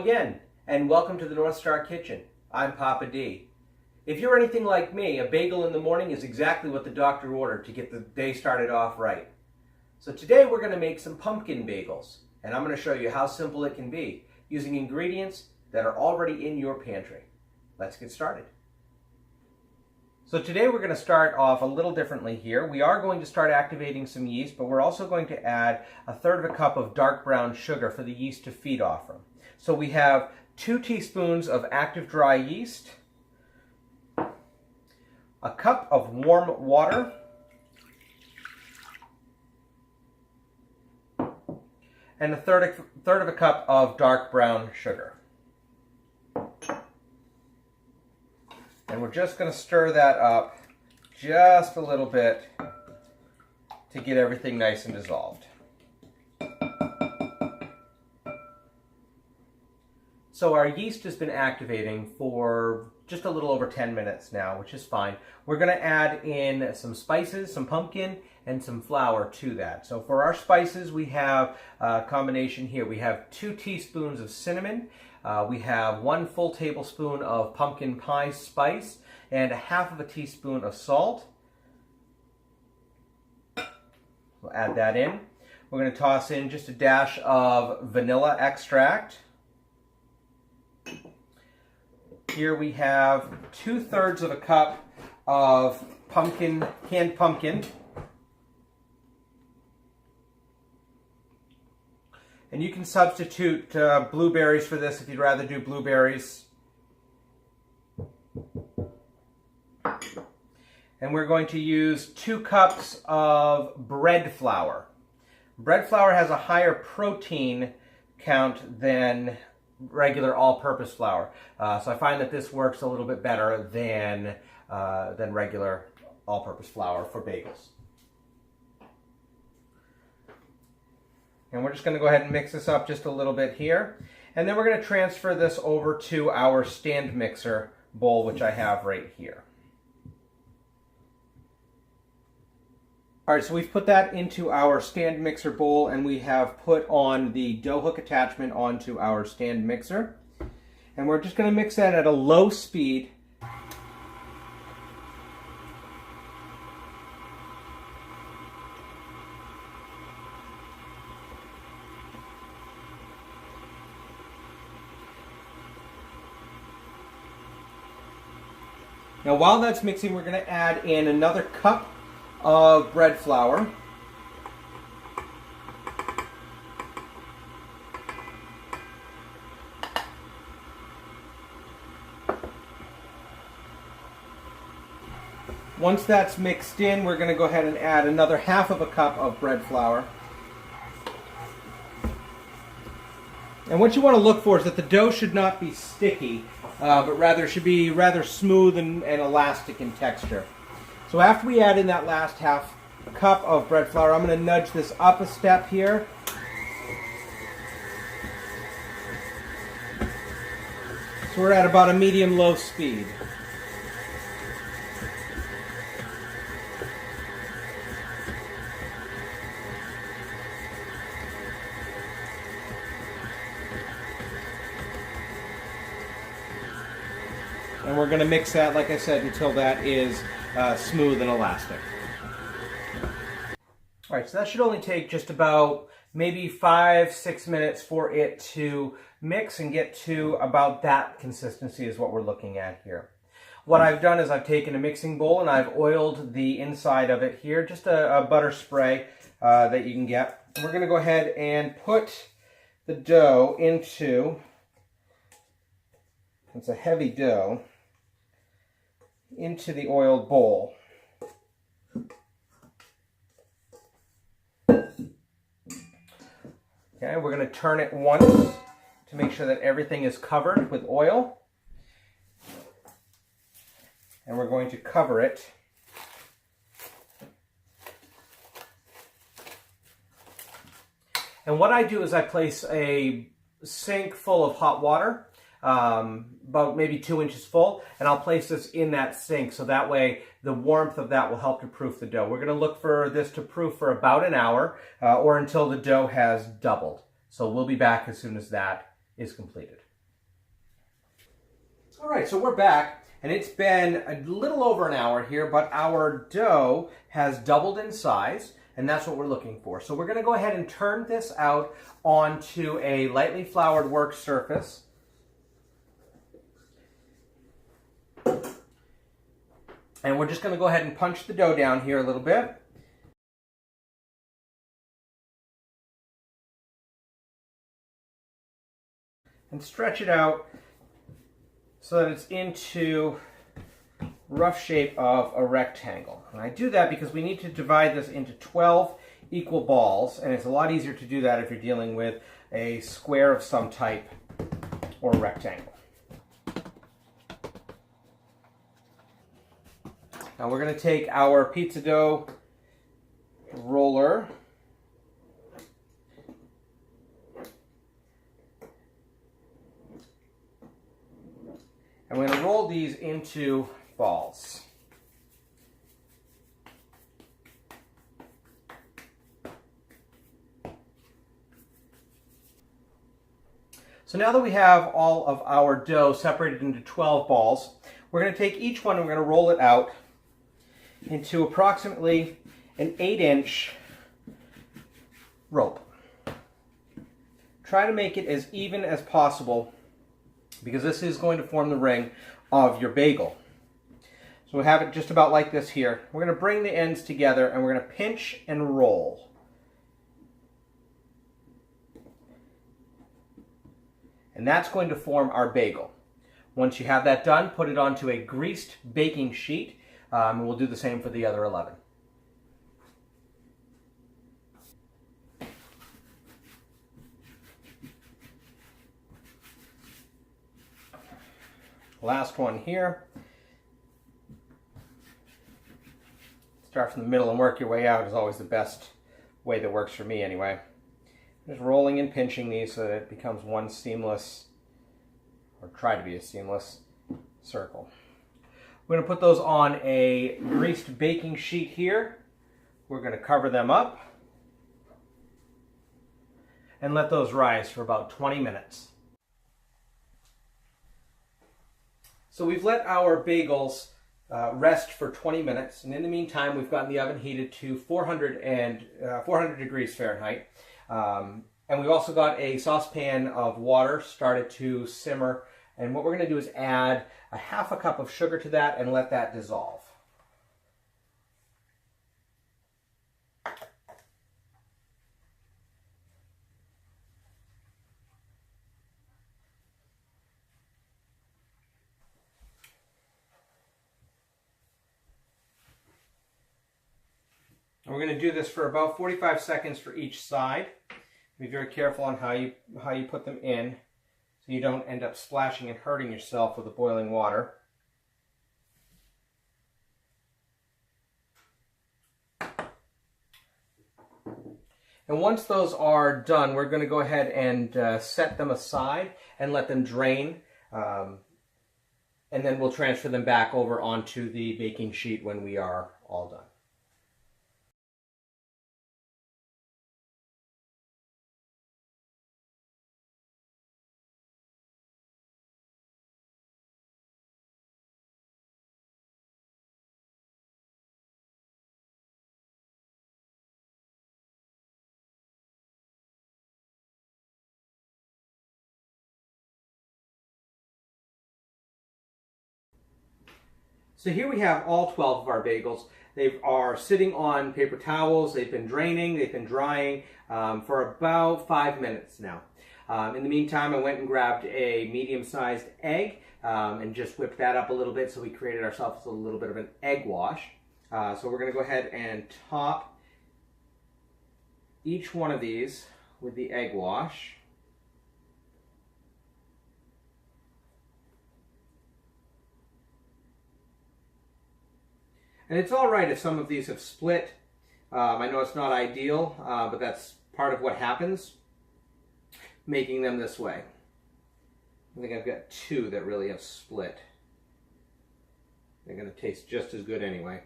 again, and welcome to the North Star Kitchen. I'm Papa D. If you're anything like me, a bagel in the morning is exactly what the doctor ordered to get the day started off right. So today we're going to make some pumpkin bagels, and I'm going to show you how simple it can be using ingredients that are already in your pantry. Let's get started. So today we're going to start off a little differently here. We are going to start activating some yeast, but we're also going to add 1/3 cup of dark brown sugar for the yeast to feed off from. So we have 2 teaspoons of active dry yeast, a cup of warm water, and 1/3 cup of dark brown sugar. And we're just going to stir that up just a little bit to get everything nice and dissolved. So our yeast has been activating for just a little over 10 minutes now, which is fine. We're going to add in some spices, some pumpkin, and some flour to that. So for our spices, we have a combination here. We have 2 teaspoons of cinnamon. We have 1 full tablespoon of pumpkin pie spice and 1/2 teaspoon of salt. We'll add that in. We're going to toss in just a dash of vanilla extract. Here we have 2/3 cup of canned pumpkin. And you can substitute blueberries for this if you'd rather do blueberries. And we're going to use 2 cups of bread flour. Bread flour has a higher protein count than regular all-purpose flour. So I find that this works a little bit better than regular all-purpose flour for bagels. And we're just going to go ahead and mix this up just a little bit here. And then we're going to transfer this over to our stand mixer bowl, which I have right here. All right, so we've put that into our stand mixer bowl, and we have put on the dough hook attachment onto our stand mixer. And we're just going to mix that at a low speed. Now while that's mixing, we're going to add in another cup of bread flour. Once that's mixed in, we're going to go ahead and add another 1/2 cup of bread flour. And what you want to look for is that the dough should not be sticky, but rather should be rather smooth and elastic in texture. So after we add in that last 1/2 cup of bread flour, I'm going to nudge this up a step here. So we're at about a medium-low speed. And we're going to mix that, like I said, until that is smooth and elastic. All right, so that should only take just about maybe 5-6 minutes for it to mix and get to about that consistency is what we're looking at here. What I've done is I've taken a mixing bowl and I've oiled the inside of it here, just a butter spray that you can get. We're going to go ahead and put the dough into, it's a heavy dough, into the oiled bowl. Okay, we're going to turn it once to make sure that everything is covered with oil. And we're going to cover it and what I do is I place a sink full of hot water, about maybe 2 inches full, and I'll place this in that sink so that way the warmth of that will help to proof the dough. We're going to look for this to proof for about an hour or until the dough has doubled. So we'll be back as soon as that is completed. All right, so we're back, and it's been a little over an hour here, but our dough has doubled in size, and that's what we're looking for. So we're going to go ahead and turn this out onto a lightly floured work surface. And we're just going to go ahead and punch the dough down here a little bit. And stretch it out so that it's into rough shape of a rectangle. And I do that because we need to divide this into 12 equal balls, and it's a lot easier to do that if you're dealing with a square of some type or a rectangle. Now we're going to take our pizza dough roller and we're going to roll these into balls. So now that we have all of our dough separated into 12 balls, we're going to take each one and we're going to roll it out into approximately an 8-inch rope. Try to make it as even as possible because this is going to form the ring of your bagel. So we have it just about like this here. We're going to bring the ends together and we're going to pinch and roll. And that's going to form our bagel. Once you have that done, put it onto a greased baking sheet. And we'll do the same for the other 11. Last one here. Start from the middle and work your way out is always the best way that works for me anyway. Just rolling and pinching these so that it becomes one seamless, or try to be a seamless, circle. We're going to put those on a greased baking sheet here. We're going to cover them up and let those rise for about 20 minutes. So we've let our bagels rest for 20 minutes, and in the meantime we've gotten the oven heated to 400 degrees Fahrenheit. And we've also got a saucepan of water started to simmer, and what we're going to do is add a half a cup of sugar to that and let that dissolve. And we're going to do this for about 45 seconds for each side. Be very careful on how you put them in so you don't end up splashing and hurting yourself with the boiling water. And once those are done, we're going to go ahead and set them aside and let them drain. And then we'll transfer them back over onto the baking sheet when we are all done. So here we have all 12 of our bagels. They are sitting on paper towels. They've been draining, they've been drying for about 5 minutes now. In the meantime, I went and grabbed a medium-sized egg and just whipped that up a little bit, so we created ourselves a little bit of an egg wash. So we're going to go ahead and top each one of these with the egg wash. And it's all right if some of these have split. I know it's not ideal, but that's part of what happens, making them this way. I think I've got 2 that really have split. They're going to taste just as good anyway.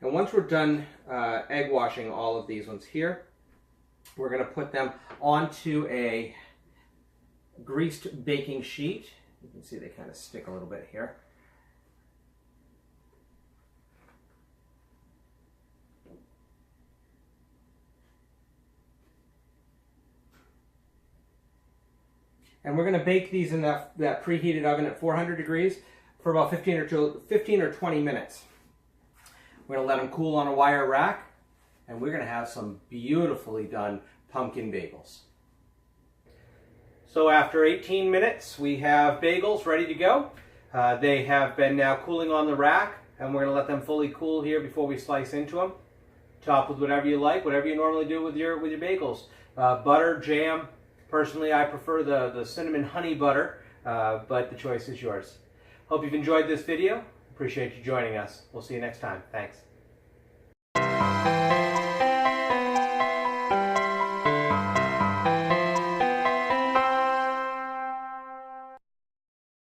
And once we're done egg washing all of these ones here, We're going to put them onto a greased baking sheet. You can see they kind of stick a little bit here. And we're going to bake these in that preheated oven at 400 degrees for about 15 or 20 minutes. We're going to let them cool on a wire rack, and we're going to have some beautifully done pumpkin bagels. So after 18 minutes, we have bagels ready to go. They have been now cooling on the rack, and we're going to let them fully cool here before we slice into them. Top with whatever you like, whatever you normally do with your bagels. Butter, jam. Personally, I prefer the cinnamon honey butter, but the choice is yours. Hope you've enjoyed this video. Appreciate you joining us. We'll see you next time. Thanks.